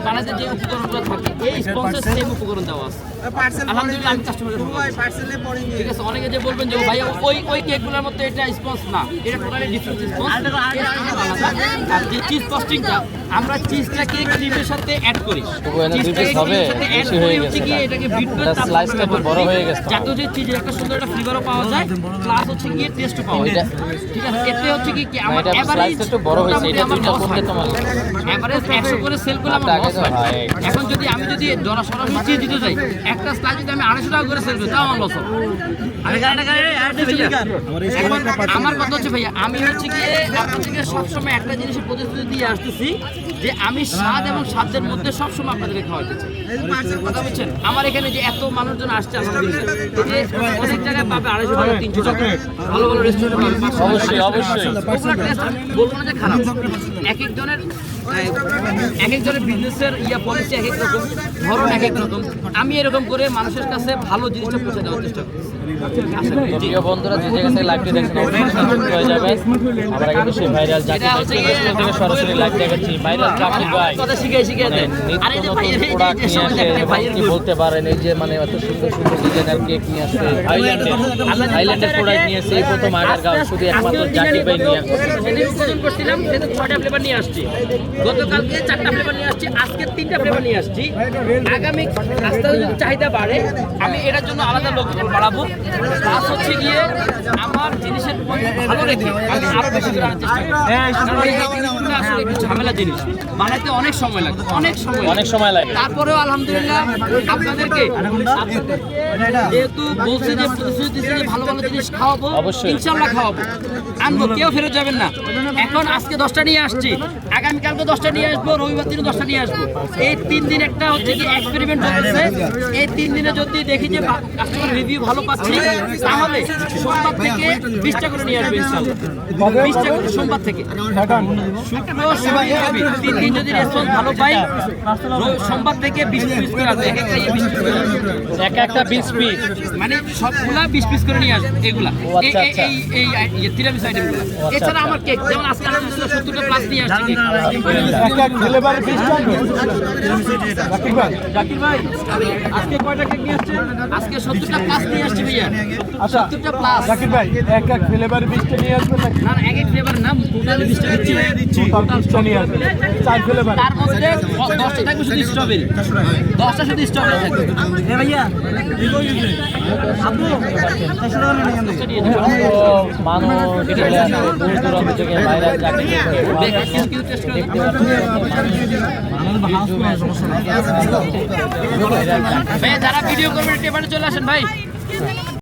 বানাতে যে উপকরণগুলো থাকে এই স্পন্সর সেম উপকরণ দেওয়া আছে। আলহামদুলিল্লাহ আমি কাস্টমারকে ঠিক আছে। অনেকে যে বলবেন যে ভাই ওই কেকগুলোর মধ্যে এটা স্পঞ্জ না, এটা টোটালি ডিফারেন্ট স্পঞ্জ। আর যে চিজ ফ্রস্টিংটা আমরা চিজটাকে ক্রিমের সাথে অ্যাড করি, এটাকে বিট করে স্লাইসটা একটু বড় হয়ে গেছে যাতে যে চিজের একটা সুন্দর একটা ফ্লেভারও পাওয়া যায়, প্লাস হচ্ছে গিয়ে টেস্টও পাওয়া যায়। ঠিক আছে, এতে হচ্ছে কি আমার এভারেজ একটু বড় হয়েছে, এটা দুটো করতে তোমার এভারেজ 100 করে সেল করলে আমার লস হয়। এখন যদি আমি সরাসরি চিজ দিতে যাই, একটা স্লাইস যদি আমি 250 টাকা করে সেল করি তাও আমার লস হবে। আমার কথা হচ্ছে ভাইয়া, আমি হচ্ছে গিয়ে আপনার থেকে সবসময় একটা জিনিসের প্রতিশ্রুতি দিয়ে আসতেছি যে আমি স্বাদ এবং স্বাদের মধ্যে সবসময় আপনাদেরকে খাওয়াতে চাই। কথা বলছেন, আমার এখানে যে এত মানুষজন আসছে আলহামদুলিল্লাহ, অনেক জায়গায় পাবে 250 টাকা 300 টাকা, ভালো ভালো রেস্টুরেন্টে পাবে 500 অবশ্যই অবশ্যই ওগুলো টেস্ট বলবো না যে খারাপ। এক একজনের বিজনেসের পলিসি এক এক রকম, ধরন এক এক রকম। আমি এরকম করে মানুষের কাছে ভালো জিনিসটা পৌঁছে দেওয়ার চেষ্টা করি। প্রিয় বন্ধুরা, যে জায়গা থেকে লাইভটি দেখছেন অবশ্যই সাবস্ক্রাইব হয়ে যাবেন। আমরা কিন্তু সেই ভাইরাল জাকির ভাই থেকে সরাসরি লাইভ দেখাচ্ছি। ভাইরাল জাকির ভাই কথা শিখে দেন। আরে যে ভাই প্রোডাক্ট নিয়ে আসে, কি বলতে পারেন, এই যে মানে এত সুন্দর সুন্দর ডিজাইনার কেক নিয়ে আসছে, থাইল্যান্ডের প্রোডাক্ট নিয়ে আসছে। এই প্রথম আগারগাঁও শুধু একমাত্র জাকির ভাই নিয়ে আসছে। সেদিন উদ্বোধন করছিলাম, সেদিন 6টা ফ্লেভার নিয়ে আসছি, গতকালকে 4টা ফ্লেভার নিয়ে আসছি, আজকে 3টা ফ্লেভার নিয়ে আসছি। আগামী আস্তে আস্তে যদি চাহিদা বাড়ে আমি এটার জন্য আলাদা লোক বাড়াবো। প্লাস হচ্ছে গিয়ে আমার জিনিসের ভালো রেখে আমি আরো বেশি করে আনার চেষ্টা করি। আসলে একটু ঝামেলা জিনিস বানাইতে অনেক সময় লাগে, অনেক সময় লাগে। তারপরেও আলহামদুলিল্লাহ আপনাদেরকে যেহেতু বলছি যে প্রতিশ্রুতি দিচ্ছি যে ভালো ভালো জিনিস খাওয়াবো, ইনশাল্লাহ খাওয়াবো, আনবো, কেউ ফেরত যাবেন না। এখন আজকে 10টা নিয়ে আসছি, আগামীকালকে 10টা নিয়ে আসবো, রবিবার দিনে 10টা নিয়ে আসবো। এই 3 দিন একটা হচ্ছে কি এক্সপেরিমেন্ট চলতেছে। এই 3 দিনে যদি দেখি যে কাস্টমার রিভিউ ভালো পাচ্ছি, তাহলে সোমবার থেকে 20টা করে নিয়ে আসবে ইনশাআল্লাহ। 20টা করে সোমবার থেকে শুক্র শনি রবি 3 দিন যদি রেসপন্স ভালো পাই, সোমবার থেকে 20 পিস করে আসবে। একটা 20 পিস মানে সবগুলা 20 পিস করে নিয়ে আসবে। এগুলা এই তিরামিস আইটেমগুলো। এছাড়া আমার কেক যেমন আজকে আলহামদুলিল্লাহ 70টা প্লাস নিয়ে আসছি। জাকির ভাই আজকে কয়টা কেক নিয়ে আসছেন? আজকে 70টা প্লাস নিয়ে আসছি ভাইয়া। 70টা প্লাস। জাকির ভাই এক ফ্লেভার 20টা নিয়ে আসবেন নাকি? না এক ফ্লেভার না, টোটাল 20টা দিচ্ছি। টোটাল 20টা নিয়ে আসবেন, 4 ফ্লেভার। তার মধ্যে 10টা থাকবে শুধু স্ট্রবেরি, 10টা শুধু স্ট্রবেরি থাকবে। এ ভাইয়া আপু মানুষ চলে আসে দূর দূরান্ত থেকে ভাইরাল জাকির ভাই টেস্ট করে ভাই যারা ভিডিও করবেন এবারে চলে আসেন ভাই।